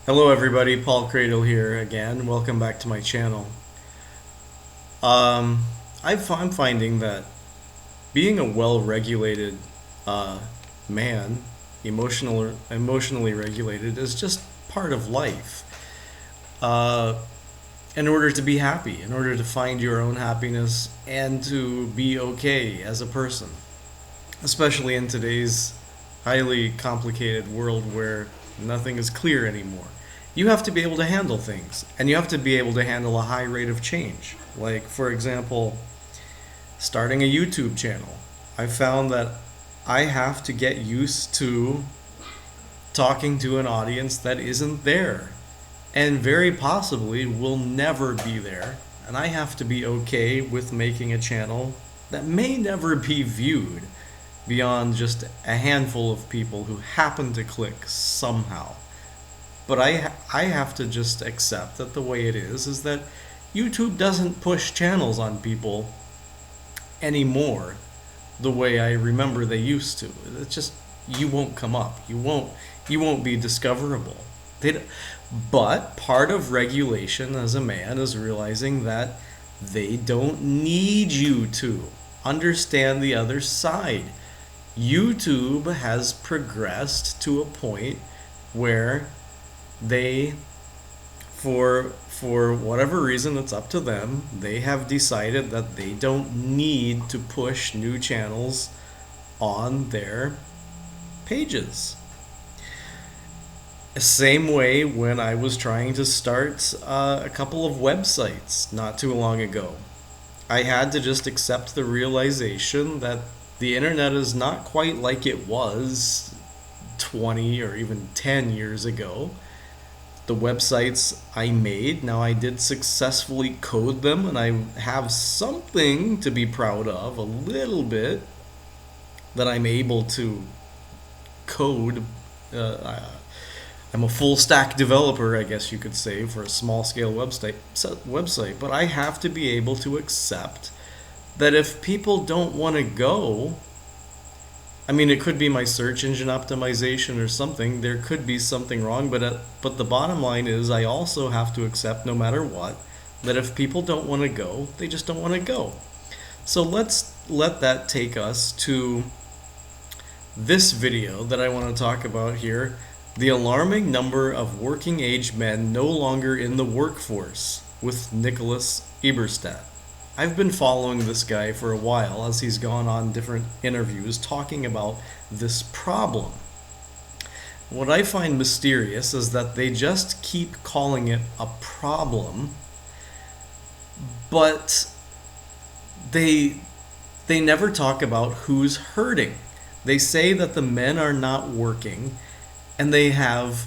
Hello everybody, Paul Cradle here again. Welcome back to my channel. Um, I'm finding that being a well-regulated man, emotionally regulated, is just part of life. Uh, in order to be happy, in order to find your own happiness, and to be okay as a person, especially in today's highly complicated world where nothing is clear anymore. You have to be able to handle things, and you have to be able to handle a high rate of change. Like, for example, starting a YouTube channel. I found that I have to get used to talking to an audience that isn't there, and very possibly will never be there. And I have to be okay with making a channel that may never be viewed beyond just a handful of people who happen to click somehow. But I have to just accept that the way it is that YouTube doesn't push channels on people anymore the way I remember they used to. It's just you won't come up. You won't be discoverable. They, but part of regulation as a man is realizing that they don't need you to understand the other side. YouTube has progressed to a point where they, for whatever reason, it's up to them, they have decided that they don't need to push new channels on their pages. Same way when I was trying to start a couple of websites not too long ago. I had to just accept the realization that the internet is not quite like it was 20 or even 10 years ago. The websites I made, now I did successfully code them, and I have something to be proud of, a little bit, that I'm able to code. I'm a full stack developer, I guess you could say, for a small scale website, but I have to be able to accept that if people don't want to go, I mean, it could be my search engine optimization or something. There could be something wrong, but the bottom line is I also have to accept, no matter what, that if people don't want to go, they just don't want to go. So let's let that take us to this video that I want to talk about here: the alarming number of working age men no longer in the workforce, with Nicholas Eberstadt. I've been following this guy for a while as he's gone on different interviews talking about this problem. What I find mysterious is that they just keep calling it a problem, but they never talk about who's hurting. They say that the men are not working, and they have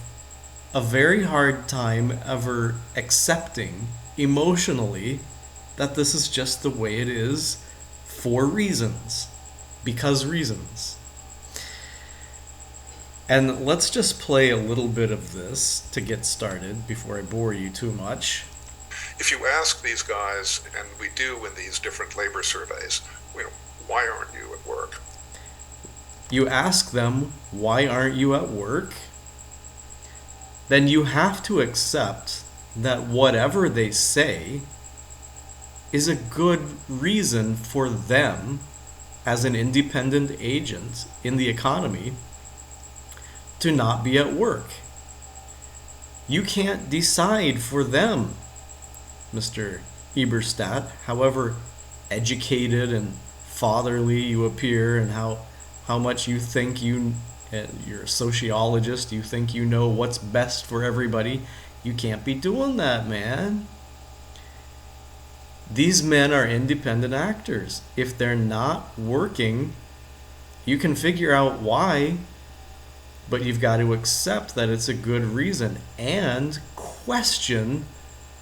a very hard time ever accepting emotionally that this is just the way it is for reasons. Because reasons. And let's just play a little bit of this to get started before I bore you too much. If you ask these guys, and we do in these different labor surveys, why aren't you at work? You ask them, why aren't you at work? Then you have to accept that whatever they say is a good reason for them as an independent agent in the economy to not be at work. You can't decide for them, Mr. Eberstadt, however educated and fatherly you appear, and how much you think you're a sociologist, you think you know what's best for everybody. You can't be doing that, man. These men are independent actors. If they're not working, you can figure out why, but you've got to accept that it's a good reason and question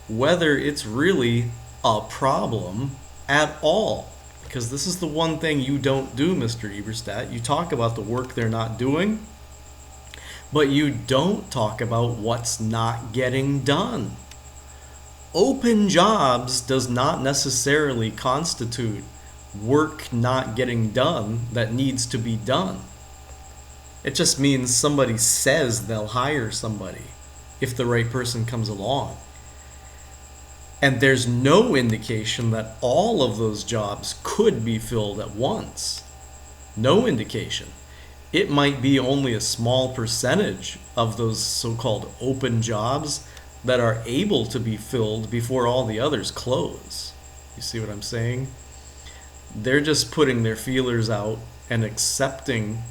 whether it's really a problem at all. Because this is the one thing you don't do, Mr. Eberstadt. You talk about the work they're not doing, but you don't talk about what's not getting done. Open jobs does not necessarily constitute work not getting done that needs to be done. It just means somebody says they'll hire somebody. if the right person comes along. And there's no indication that all of those jobs could be filled at once. No indication. It might be only a small percentage of those so-called open jobs that are able to be filled before all the others close. You see what I'm saying? They're just putting their feelers out and accepting,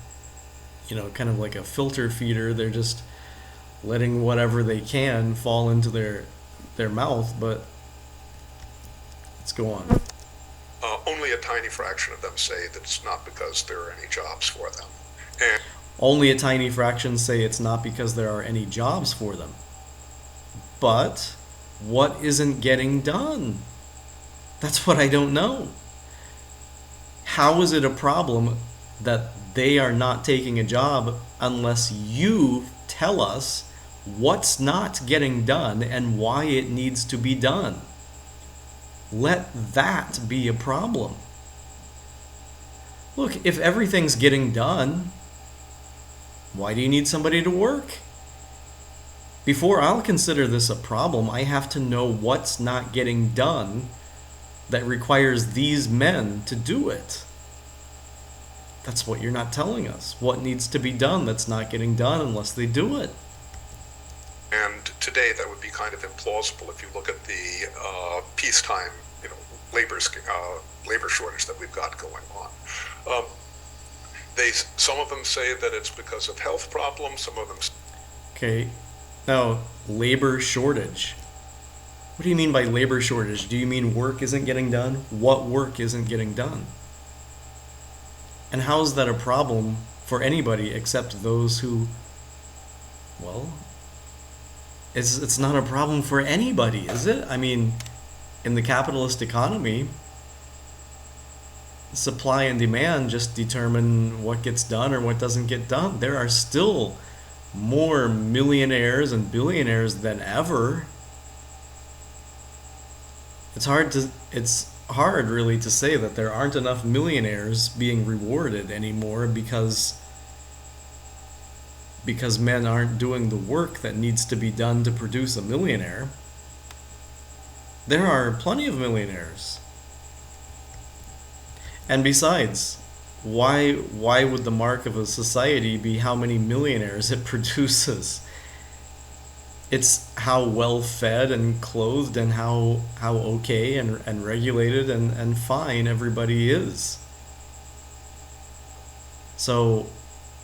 kind of like a filter feeder. They're just letting whatever they can fall into their mouth, but let's go on. Only a tiny fraction of them say that it's not because there are any jobs for them. And Only a tiny fraction say it's not because there are any jobs for them. But what isn't getting done? That's what I don't know. How is it a problem that they are not taking a job unless you tell us what's not getting done and why it needs to be done? Let that be a problem. Look, if everything's getting done, why do you need somebody to work? Before I'll consider this a problem, I have to know what's not getting done that requires these men to do it. That's what you're not telling us. What needs to be done that's not getting done unless they do it. And today that would be kind of implausible if you look at the peacetime, labor shortage that we've got going on. Some of them say that it's because of health problems. Some of them. Okay, now labor shortage. What do you mean by labor shortage? Do you mean work isn't getting done? What work isn't getting done? And how is that a problem for anybody except those who, it's not a problem for anybody, is it? I mean, in the capitalist economy, supply and demand just determine what gets done or what doesn't get done. There are still more millionaires and billionaires than ever. It's hard really to say that there aren't enough millionaires being rewarded anymore because men aren't doing the work that needs to be done to produce a millionaire. There are plenty of millionaires. And besides, why would the mark of a society be how many millionaires it produces? It's how well fed and clothed and how okay and regulated and fine everybody is. So,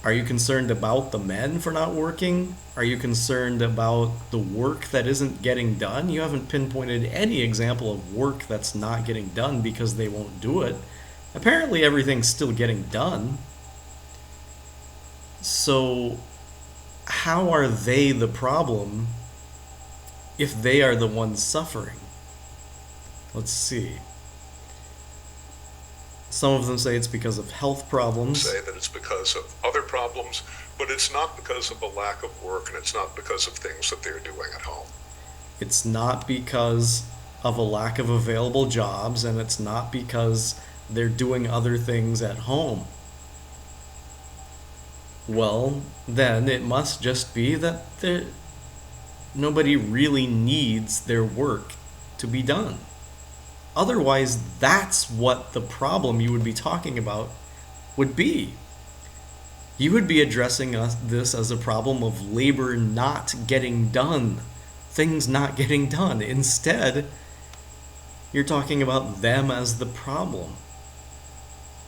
are you concerned about the men for not working? Are you concerned about the work that isn't getting done? You haven't pinpointed any example of work that's not getting done because they won't do it. Apparently everything's still getting done. So, how are they the problem if they are the ones suffering? Let's see. Some of them say it's because of health problems. Say that it's because of other problems, but it's not because of a lack of work, and it's not because of things that they're doing at home. It's not because of a lack of available jobs, and it's not because they're doing other things at home. Well, then it must just be that nobody really needs their work to be done. Otherwise, that's what the problem you would be talking about would be. You would be addressing this as a problem of labor not getting done, things not getting done. Instead, you're talking about them as the problem.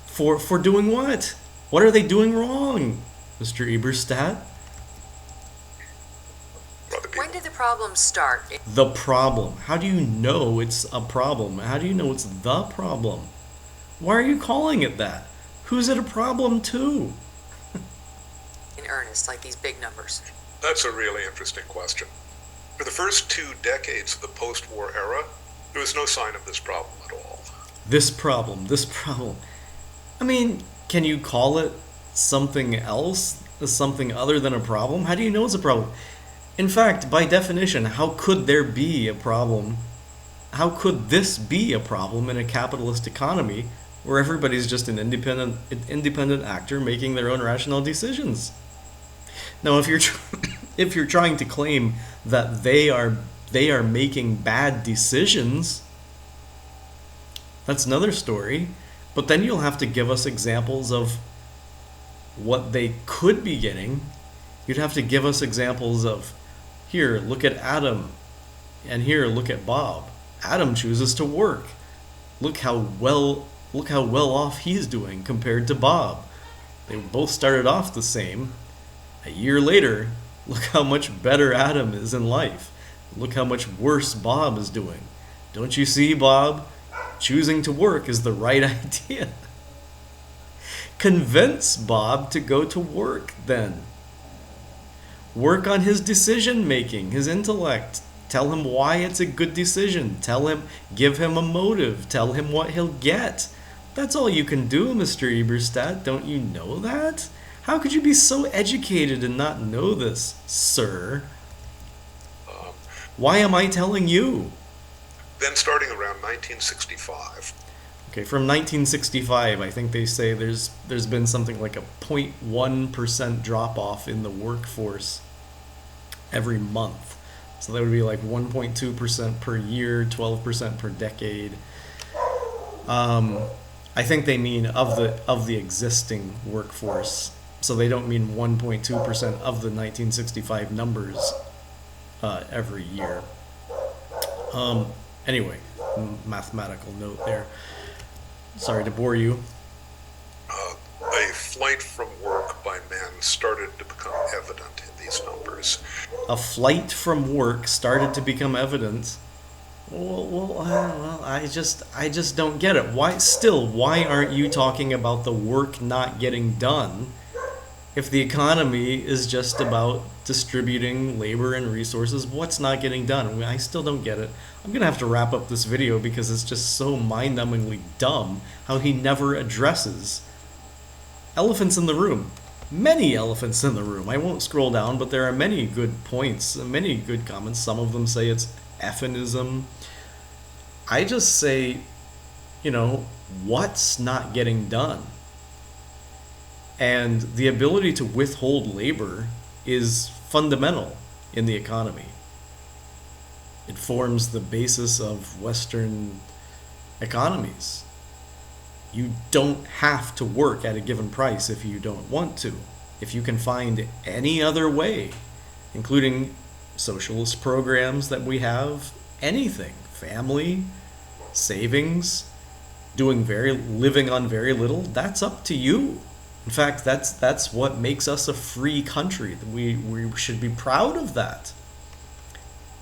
For doing what? What are they doing wrong, Mr. Eberstadt? When did the problem start? The problem. How do you know it's a problem? How do you know it's the problem? Why are you calling it that? Who's it a problem to? In earnest, like these big numbers. That's a really interesting question. For the first 2 decades of the post-war era, there was no sign of this problem at all. This problem. I mean, can you call it something else? Something other than a problem? How do you know it's a problem? In fact, by definition, how could there be a problem? How could this be a problem in a capitalist economy where everybody's just an independent actor making their own rational decisions? Now, if you're If you're trying to claim that they are making bad decisions, that's another story. But then you'll have to give us examples of what they could be getting. You'd have to give us examples of, here, look at Adam, and here, look at Bob. Adam chooses to work. Look how well off he's doing compared to Bob. They both started off the same. A year later, look how much better Adam is in life. Look how much worse Bob is doing. Don't you see, Bob? Choosing to work is the right idea. Convince Bob to go to work then. Work on his decision making, his intellect. Tell him why it's a good decision. Give him a motive. Tell him what he'll get. That's all you can do, Mr. Eberstadt. Don't you know that? How could you be so educated and not know this, sir? Why am I telling you? Then starting around 1965. Okay, from 1965, I think they say there's been something like a 0.1% drop off in the workforce every month. So that would be like 1.2% per year, 12% per decade. I think they mean of the existing workforce. So they don't mean 1.2% of the 1965 numbers every year. Anyway, mathematical note there. Sorry to bore you. A flight from work by men started to become evident in these numbers. A flight from work started to become evident. I just don't get it. Why aren't you talking about the work not getting done if the economy is just about distributing labor and resources? What's not getting done? I mean, I still don't get it. I'm going to have to wrap up this video because it's just so mind-numbingly dumb how he never addresses elephants in the room. Many elephants in the room. I won't scroll down, but there are many good points, many good comments. Some of them say it's effinism. I just say, what's not getting done? And the ability to withhold labor is fundamental in the economy. It forms the basis of Western economies. You don't have to work at a given price if you don't want to. If you can find any other way, including socialist programs that we have, anything, family, savings, living on very little, that's up to you. In fact, that's what makes us a free country. We should be proud of that.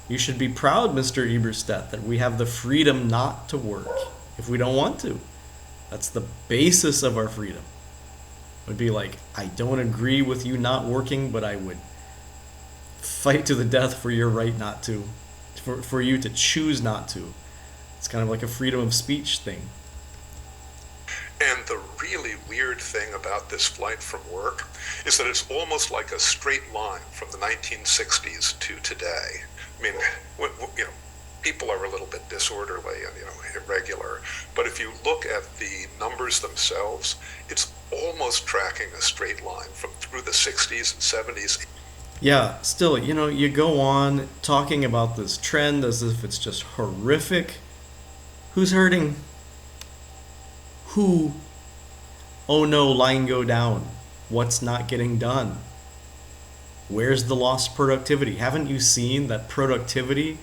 You should be proud, Mr. Eberstadt, that we have the freedom not to work if we don't want to. That's the basis of our freedom. It would be like, I don't agree with you not working, but I would fight to the death for your right not to, for you to choose not to. It's kind of like a freedom of speech thing. And the really weird thing about this flight from work is that it's almost like a straight line from the 1960s to today. I mean, people are a little bit disorderly and irregular, but if you look at the numbers themselves, it's almost tracking a straight line from through the 60s and 70s. Yeah, still, you go on talking about this trend as if it's just horrific. Who's hurting? Who? Oh no, line go down. What's not getting done? Where's the lost productivity? Haven't you seen that productivity,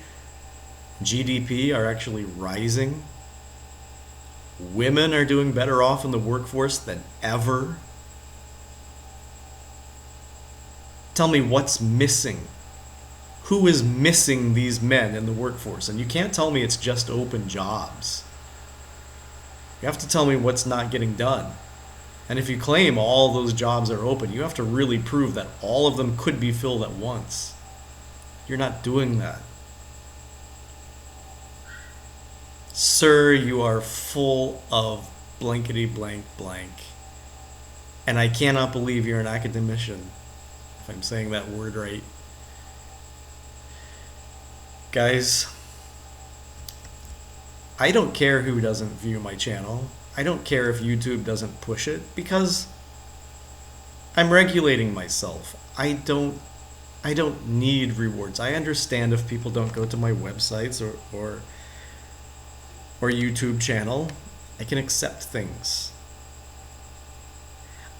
GDP are actually rising? Women are doing better off in the workforce than ever. Tell me what's missing. Who is missing these men in the workforce? And you can't tell me it's just open jobs. You have to tell me what's not getting done. And if you claim all those jobs are open, you have to really prove that all of them could be filled at once. You're not doing that. Sir, you are full of blankety blank blank. And I cannot believe you're an academician, if I'm saying that word right. Guys, I don't care who doesn't view my channel. I don't care if YouTube doesn't push it because I'm regulating myself. I I don't need rewards. I understand if people don't go to my websites or YouTube channel. I can accept things.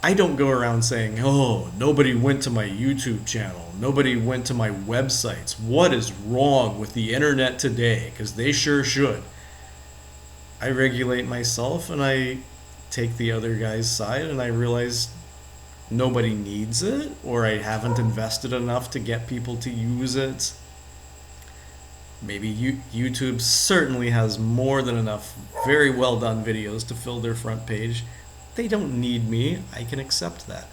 I don't go around saying, oh, nobody went to my YouTube channel. Nobody went to my websites. What is wrong with the internet today? Because they sure should. I regulate myself and I take the other guy's side and I realize nobody needs it, or I haven't invested enough to get people to use it. Maybe YouTube certainly has more than enough very well done videos to fill their front page. They don't need me. I can accept that.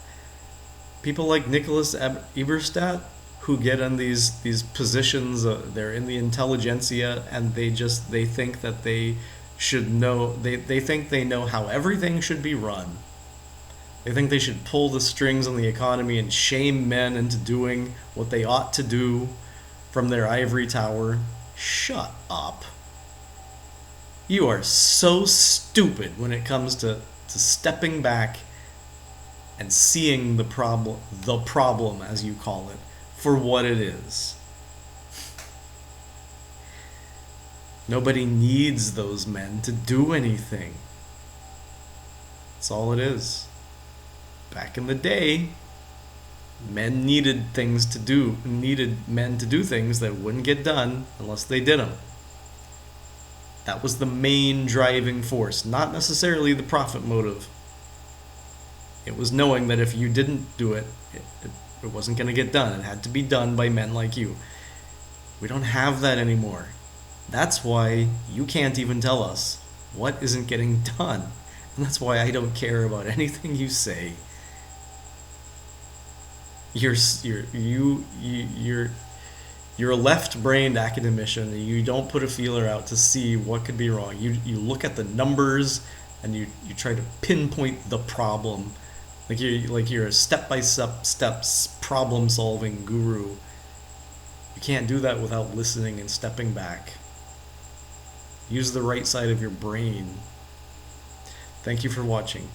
People like Nicholas Eberstadt, who get in these positions, they're in the intelligencia, and they think that they should know, they think they know how everything should be run. They think they should pull the strings on the economy and shame men into doing what they ought to do from their ivory tower. Shut up. You are so stupid when it comes to stepping back and seeing the problem, as you call it, for what it is. Nobody needs those men to do anything. That's all it is. Back in the day, men needed men to do things that wouldn't get done unless they did them. That was the main driving force, not necessarily the profit motive. It was knowing that if you didn't do it, it wasn't going to get done. It had to be done by men like you. We don't have that anymore. That's why you can't even tell us what isn't getting done. And that's why I don't care about anything you say. You're a left-brained academician, and you don't put a feeler out to see what could be wrong. You look at the numbers and you try to pinpoint the problem, like you're a step-by-step problem-solving guru. You can't do that without listening and stepping back. Use the right side of your brain. Thank you for watching.